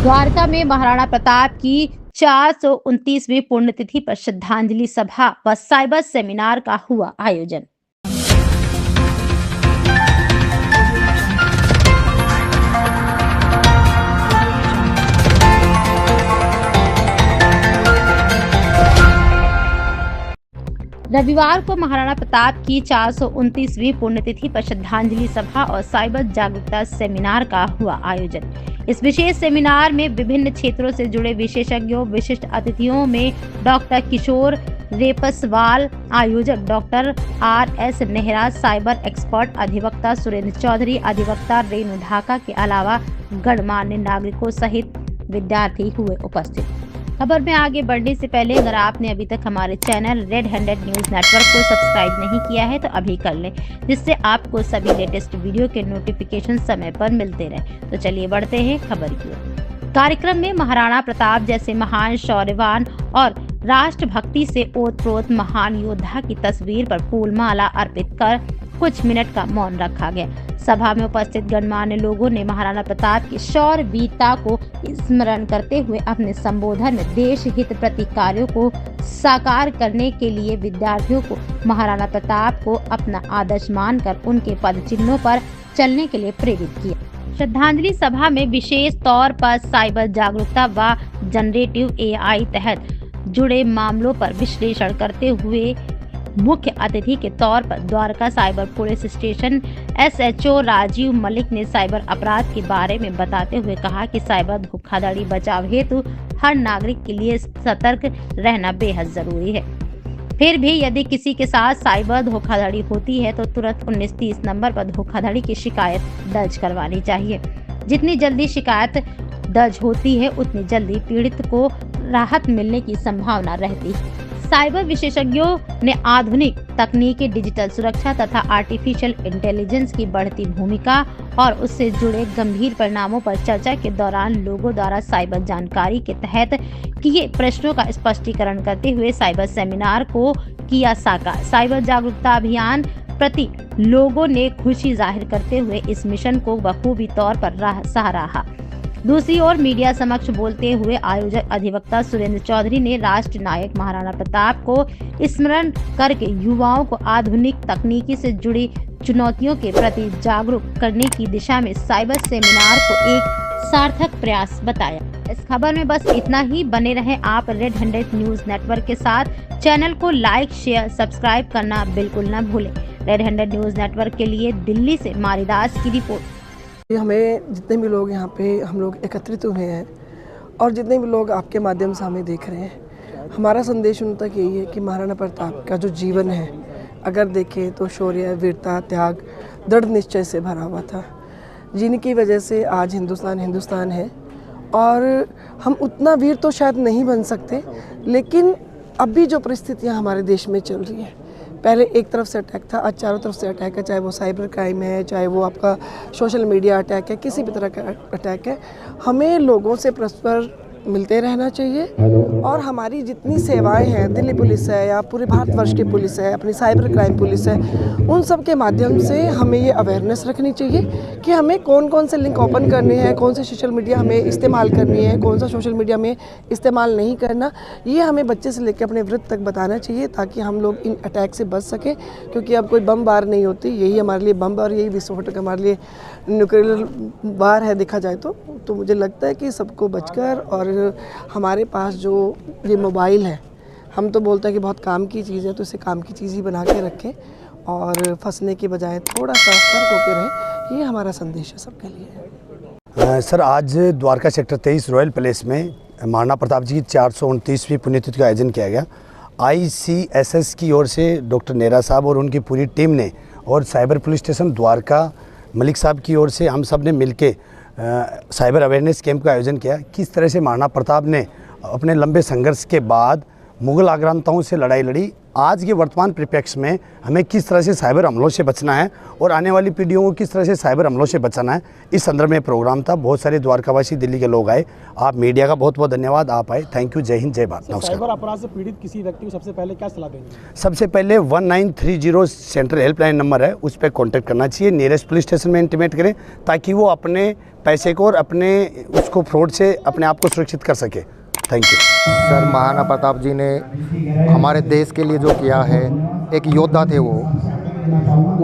द्वारका में महाराणा प्रताप की 429वीं पुण्यतिथि पर श्रद्धांजलि सभा व साइबर सेमिनार का हुआ आयोजन। रविवार को महाराणा प्रताप की 429वीं पुण्यतिथि पर श्रद्धांजलि सभा और साइबर जागरूकता सेमिनार का हुआ आयोजन। इस विशेष सेमिनार में विभिन्न क्षेत्रों से जुड़े विशेषज्ञों, विशिष्ट अतिथियों में डॉक्टर किशोर रेपसवाल, आयोजक doctor RS Nehra, cyber expert अधिवक्ता सुरेंद्र चौधरी, अधिवक्ता रेणु ढाका के अलावा गणमान्य नागरिकों सहित विद्यार्थी हुए उपस्थित। खबर में आगे बढ़ने से पहले अगर आपने अभी तक हमारे channel red handed news network को सब्सक्राइब नहीं किया है तो अभी कर लें, जिससे आपको सभी लेटेस्ट वीडियो के नोटिफिकेशन समय पर मिलते रहे। तो चलिए बढ़ते हैं खबर की ओर। कार्यक्रम में महाराणा प्रताप जैसे महान शौर्यवान और राष्ट्रभक्ति से ओतप्रोत महान योद्धा की तस्वीर पर फूलमाला अर्पित कर कुछ मिनट का मौन रखा गया। सभा में उपस्थित गणमान्य लोगों ने महाराणा प्रताप की शौर्य वीरता को स्मरण करते हुए अपने संबोधन में देश हित प्रति कार्यों को साकार करने के लिए विद्यार्थियों को महाराणा प्रताप को अपना आदर्श मानकर उनके पद चिन्हों पर चलने के लिए प्रेरित किया। श्रद्धांजलि सभा में विशेष तौर पर साइबर जागरूकता व जनरेटिव AI तहत जुड़े मामलों पर विश्लेषण करते हुए मुख्य अतिथि के तौर पर Dwarka cyber police station SHO Rajeev Malik ने साइबर अपराध के बारे में बताते हुए कहा कि साइबर धोखाधड़ी बचाव हेतु हर नागरिक के लिए सतर्क रहना बेहद जरूरी है। फिर भी यदि किसी के साथ साइबर धोखाधड़ी होती है तो तुरंत 1930 नंबर पर धोखाधड़ी की शिकायत दर्ज करवानी चाहिए। जितनी जल्दी शिकायत दर्ज होती है उतनी जल्दी पीड़ित को राहत मिलने की संभावना रहती है। साइबर विशेषज्ञों ने आधुनिक तकनीकी, डिजिटल सुरक्षा तथा आर्टिफिशियल इंटेलिजेंस की बढ़ती भूमिका और उससे जुड़े गंभीर परिणामों पर चर्चा के दौरान लोगों द्वारा साइबर जानकारी के तहत किए प्रश्नों का स्पष्टीकरण करते हुए साइबर सेमिनार को किया साकार। साइबर जागरूकता अभियान प्रति लोगों ने खुशी जाहिर करते हुए इस मिशन को बखूबी तौर पर सराहा। दूसरी ओर मीडिया समक्ष बोलते हुए आयोजक अधिवक्ता सुरेंद्र चौधरी ने राष्ट्र नायक महाराणा प्रताप को स्मरण करके युवाओं को आधुनिक तकनीकी से जुड़ी चुनौतियों के प्रति जागरूक करने की दिशा में साइबर सेमिनार को एक सार्थक प्रयास बताया। इस खबर में बस इतना ही। बने रहें आप रेड हैंडेड न्यूज नेटवर्क के साथ। चैनल को लाइक, शेयर, सब्सक्राइब करना बिल्कुल न भूलें। रेड हैंडेड न्यूज नेटवर्क के लिए दिल्ली से मारिदास की रिपोर्ट। हमें जितने भी लोग यहाँ पे हम लोग एकत्रित हुए हैं और जितने भी लोग आपके माध्यम से हमें देख रहे हैं, हमारा संदेश उन तक यही है कि महाराणा प्रताप का जो जीवन है अगर देखें तो शौर्य, वीरता, त्याग, दृढ़ निश्चय से भरा हुआ था, जिनकी वजह से आज हिंदुस्तान है। और हम उतना वीर तो शायद नहीं बन सकते, लेकिन अभी जो परिस्थितियाँ हमारे देश में चल रही हैं, पहले एक तरफ से अटैक था, आज चारों तरफ से अटैक है, चाहे वो साइबर क्राइम है, चाहे वो आपका सोशल मीडिया अटैक है, किसी भी तरह का अटैक है। हमें लोगों से परस्पर मिलते रहना चाहिए और हमारी जितनी सेवाएं हैं, दिल्ली पुलिस है या पूरे भारतवर्ष की पुलिस है, अपनी साइबर क्राइम पुलिस है, उन सब के माध्यम से हमें ये अवेयरनेस रखनी चाहिए कि हमें कौन कौन से लिंक ओपन करने हैं, कौन से सोशल मीडिया हमें इस्तेमाल करनी है, कौन सा सोशल मीडिया में इस्तेमाल नहीं करना। ये हमें बच्चे से लेकर अपने वृद्ध तक बताना चाहिए ताकि हम लोग इन अटैक से बच सकें, क्योंकि अब कोई बम बार नहीं होती, यही हमारे लिए बम और यही विस्फोटक हमारे लिए न्यूक्लियर वार है देखा जाए तो मुझे लगता है कि सबको बचकर, और हमारे पास जो ये मोबाइल है, हम तो बोलते हैं कि बहुत काम की चीज़ है, तो इसे काम की चीज़ ही बना के रखें और फंसने की बजाय थोड़ा सा सतर्क होकर रहें। ये हमारा संदेश है सबके लिए। सर, आज द्वारका सेक्टर 23 रॉयल पैलेस में महाराणा प्रताप जी की 429वीं पुण्यतिथि का आयोजन किया गया। ICSS की ओर से डॉक्टर नेहरा साहब और उनकी पूरी टीम ने और cyber police station Dwarka Malik साहब की ओर से हम सब ने मिलके साइबर अवेयरनेस कैंप का आयोजन किया। किस तरह से महाराणा प्रताप ने अपने लंबे संघर्ष के बाद मुगल आक्रांताओं से लड़ाई लड़ी आज के वर्तमान परिप्रेक्ष्य में हमें किस तरह से साइबर हमलों से बचना है और आने वाली पीढ़ियों को किस तरह से साइबर हमलों से बचाना है, इस संदर्भ में प्रोग्राम था। बहुत सारे द्वारकावासी दिल्ली के लोग आए। आप मीडिया का बहुत बहुत धन्यवाद, आप आए। Thank you. जय हिंद, जय भारत। नमस्कार। साइबर अपराध से पीड़ित किसी व्यक्ति को सबसे पहले क्या सलाह देंगे? सबसे पहले 1930 सेंट्रल हेल्पलाइन नंबर है, उस पर कॉन्टैक्ट करना चाहिए। नियरेस्ट पुलिस स्टेशन में इंटीमेट करें ताकि वो अपने पैसे को और अपने उसको फ्रॉड से अपने आप को सुरक्षित कर सके। Thank you. Sir, Maharana Pratap ji ने हमारे देश के लिए जो किया है, एक योद्धा थे वो।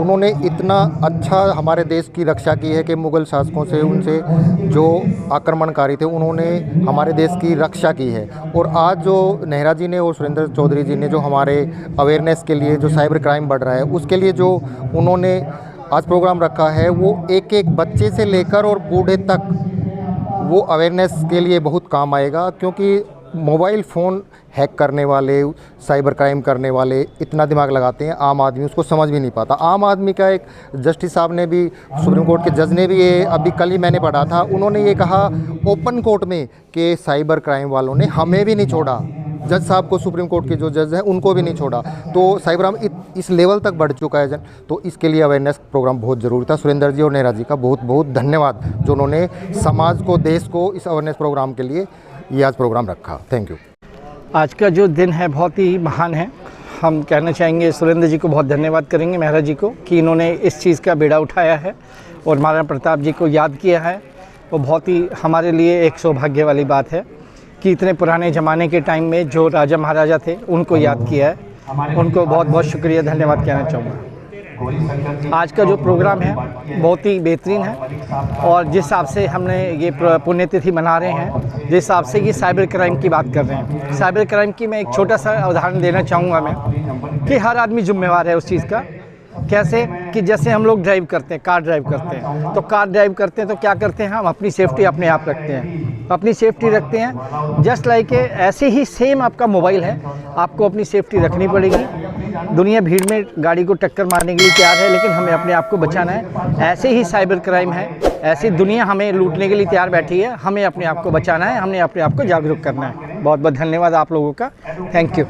उन्होंने इतना अच्छा हमारे देश की रक्षा की है कि मुग़ल शासकों से, उनसे जो आक्रमणकारी थे, उन्होंने हमारे देश की रक्षा की है। और आज जो नेहरा जी ने और सुरेंद्र चौधरी जी ने जो हमारे अवेयरनेस के लिए जो साइबर क्राइम बढ़ रहा है उसके लिए जो उन्होंने आज प्रोग्राम रखा है, वो एक एक बच्चे से लेकर और बूढ़े तक वो अवेयरनेस के लिए बहुत काम आएगा। क्योंकि मोबाइल फ़ोन हैक करने वाले, साइबर क्राइम करने वाले इतना दिमाग लगाते हैं, आम आदमी उसको समझ भी नहीं पाता। आम आदमी का एक जस्टिस साहब ने भी, सुप्रीम कोर्ट के जज ने भी ये अभी कल ही मैंने पढ़ा था, उन्होंने ये कहा ओपन कोर्ट में कि साइबर क्राइम वालों ने हमें भी नहीं छोड़ा। जज साहब को, सुप्रीम कोर्ट के जो जज हैं उनको भी नहीं छोड़ा। तो साइबर क्राइम इस लेवल तक बढ़ चुका है जन, तो इसके लिए अवेयरनेस प्रोग्राम बहुत ज़रूरी था। सुरेंद्र जी और नेहरा जी का बहुत बहुत धन्यवाद जो उन्होंने समाज को, देश को इस अवेयरनेस प्रोग्राम के लिए ये आज प्रोग्राम रखा। Thank you. आज का जो दिन है बहुत ही महान है। हम कहना चाहेंगे सुरेंद्र जी को बहुत धन्यवाद करेंगे, मेहरा जी को, कि इन्होंने इस चीज़ का बेड़ा उठाया है और महाराणा प्रताप जी को याद किया है। वो बहुत ही हमारे लिए एक सौभाग्य वाली बात है कि इतने पुराने ज़माने के टाइम में जो राजा महाराजा थे उनको याद किया है। उनको बहुत बहुत शुक्रिया, धन्यवाद कहना चाहूँगा। आज का जो प्रोग्राम है बहुत ही बेहतरीन है और जिस हिसाब से हमने ये पुण्यतिथि मना रहे हैं, जिस हिसाब से ये साइबर क्राइम की बात कर रहे हैं, साइबर क्राइम की मैं एक छोटा सा उदाहरण देना चाहूँगा मैं, कि हर आदमी जिम्मेवार है उस चीज़ का। कैसे कि जैसे हम लोग ड्राइव करते हैं, कार ड्राइव करते हैं, तो कार ड्राइव करते हैं तो क्या करते हैं, हम अपनी सेफ्टी अपने आप रखते हैं, अपनी सेफ्टी रखते हैं। जस्ट लाइक ऐसे ही सेम आपका मोबाइल है, आपको अपनी सेफ्टी रखनी पड़ेगी। दुनिया भीड़ में गाड़ी को टक्कर मारने के लिए तैयार है, लेकिन हमें अपने आप को बचाना है। ऐसे ही साइबर क्राइम है, ऐसी दुनिया हमें लूटने के लिए तैयार बैठी है, हमें अपने आप को बचाना है, हमने अपने आप को जागरूक करना है। बहुत बहुत धन्यवाद आप लोगों का, थैंक यू।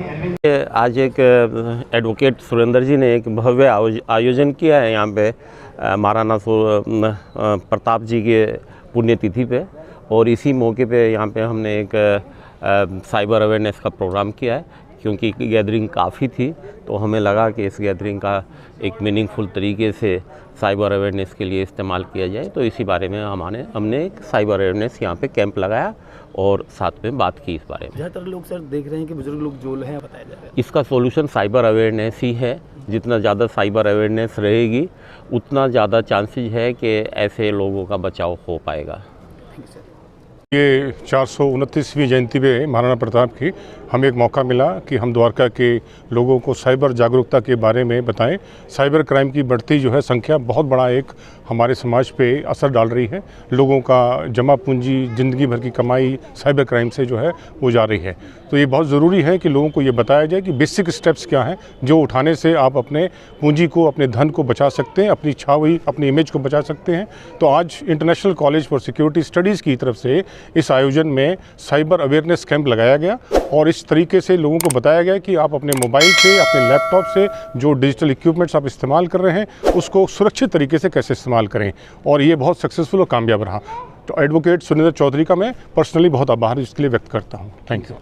आज एक एडवोकेट सुरेंद्र जी ने एक भव्य आयोजन किया है यहाँ पे महाराणा प्रताप जी के पुण्यतिथि पे, और इसी मौके पे यहाँ पे हमने एक साइबर अवेयरनेस का प्रोग्राम किया है। क्योंकि गैदरिंग काफ़ी थी तो हमें लगा कि इस गैदरिंग का एक मीनिंगफुल तरीके से साइबर अवेयरनेस के लिए इस्तेमाल किया जाए, तो इसी बारे में हमने एक साइबर अवेयरनेस यहाँ पे कैंप लगाया और साथ में बात की इस बारे में। ज़्यादातर लोग सर देख रहे हैं कि बुजुर्ग लोग जो है बताया जा रहा है, इसका सॉल्यूशन साइबर अवेयरनेस ही है। जितना ज़्यादा साइबर अवेयरनेस रहेगी उतना ज़्यादा चांसेस है कि ऐसे लोगों का बचाव हो पाएगा। ये 429वीं जयंती पे महाराणा प्रताप की हमें एक मौका मिला कि हम द्वारका के लोगों को साइबर जागरूकता के बारे में बताएं। साइबर क्राइम की बढ़ती जो है संख्या बहुत बड़ा एक हमारे समाज पे असर डाल रही है। लोगों का जमा पूंजी, ज़िंदगी भर की कमाई साइबर क्राइम से जो है वो जा रही है। तो ये बहुत ज़रूरी है कि लोगों को ये बताया जाए कि बेसिक स्टेप्स क्या हैं जो उठाने से आप अपने पूंजी को, अपने धन को बचा सकते हैं, अपनी छावनी, अपनी इमेज को बचा सकते हैं। तो आज international college for security studies की तरफ से इस आयोजन में साइबर अवेयरनेस कैंप लगाया गया और इस तरीके से लोगों को बताया गया कि आप अपने मोबाइल से, अपने लैपटॉप से जो डिजिटल इक्विपमेंट्स आप इस्तेमाल कर रहे हैं उसको सुरक्षित तरीके से कैसे इस्तेमाल करें, और ये बहुत सक्सेसफुल और कामयाब रहा। तो एडवोकेट सुरेंद्र चौधरी का मैं पर्सनली बहुत आभार इसके लिए व्यक्त करता हूँ। Thank you.